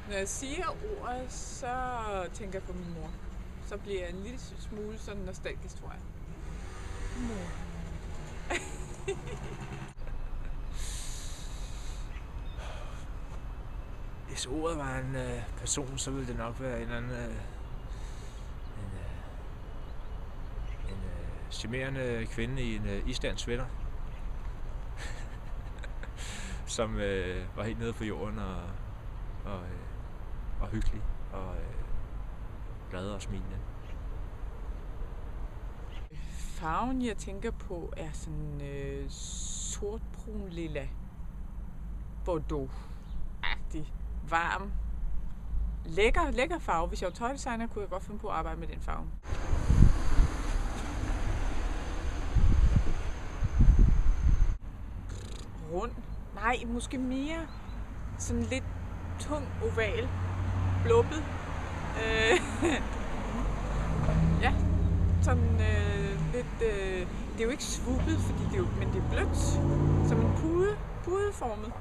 Når jeg siger ordet, så tænker jeg på min mor. Så bliver jeg en lille smule sådan nostalgisk, tror jeg. Mor. Hvis ordet var en person, så ville det nok være en eller anden en charmerende kvinde i en islandsk sweater, som var helt nede på jorden og hyggelig og glad og smilende. Farven, jeg tænker på, er sådan sortbrun lilla. Bordeaux-agtig. Varm. Lækker farve. Hvis jeg var tøjdesigner, kunne jeg godt finde på at arbejde med den farve. Rund. Nej, måske mere sådan lidt tung oval. Blubbet. Ja, sådan lidt... det er jo ikke svuppet, fordi det er jo, men det er blødt. Som en pudeformet.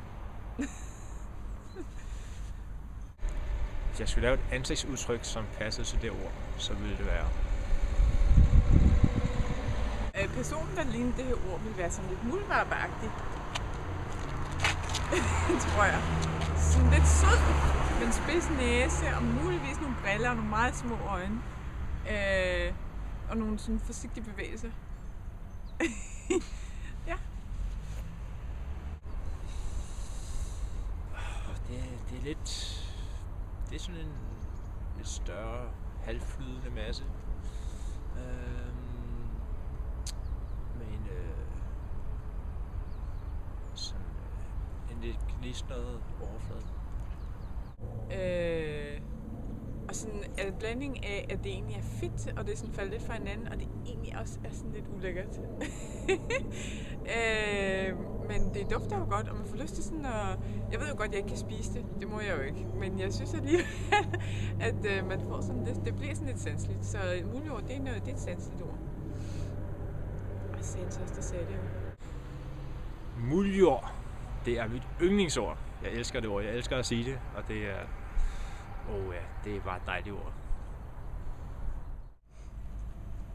Hvis jeg skulle lave et ansigtsudtryk, som passede til det ord, så ville det være... Personen, der lignede det her ord, ville være sådan lidt muldvarpeagtig. Tror jeg. Sådan lidt sød, med en spids næse, og muligvis nogle briller og nogle meget små øjne. Og nogle sådan forsigtige bevægelser. Ja. Det er lidt... Det er sådan en lidt større, halvflydende masse. Med en lidt gnistret overflade. Og sådan en blanding af, at det egentlig er fedt, og det er sådan faldet lidt fra hinanden, og det egentlig også er sådan lidt ulækkert. Men det dufter jo godt, og man får lyst til sådan at... Jeg ved jo godt, at jeg ikke kan spise det. Det må jeg jo ikke. Men jeg synes alligevel, at man får sådan... Det bliver sådan lidt sanseligt. Så muljord, det er et sanseligt ord. Og Santos, det sagde det jo. Muljord, det er mit yndlingsord. Jeg elsker det ord. Jeg elsker at sige det, og det er... det er bare et dejligt ord.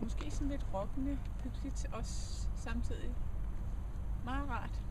Måske sådan lidt rockende, hyggeligt også samtidig. Meget rart.